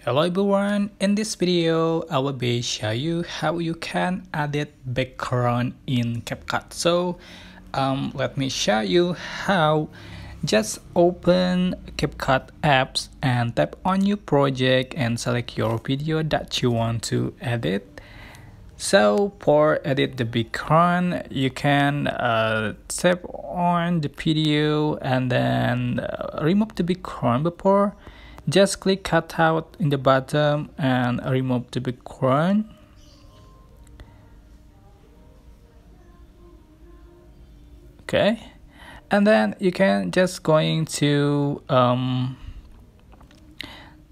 Hello everyone, in this video I will be show you how you can edit background in CapCut. Let me show you how. Just open CapCut apps and tap on your project and select your video that you want to edit. So for edit the background, you can tap on the video and then remove the background. Before, just click cut out in the bottom and remove the background. Okay, and then you can just going to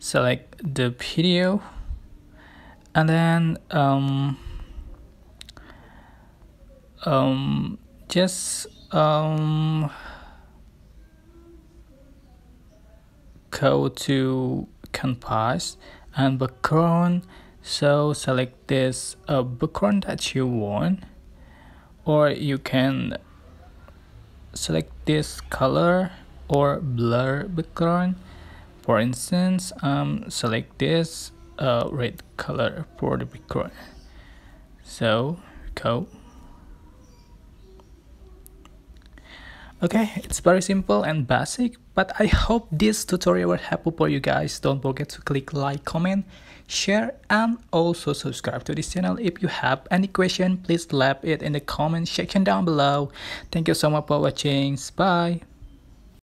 select the video and then just go to canvas and background. So select this background that you want, or you can select this color or blur background. For instance, select this red color for the background. So go. Okay, it's very simple and basic, but I hope this tutorial was helpful for you guys. Don't forget to click like, comment, share, and also subscribe to this channel. If you have any question, please leave it in the comment section down below. Thank you so much for watching. Bye.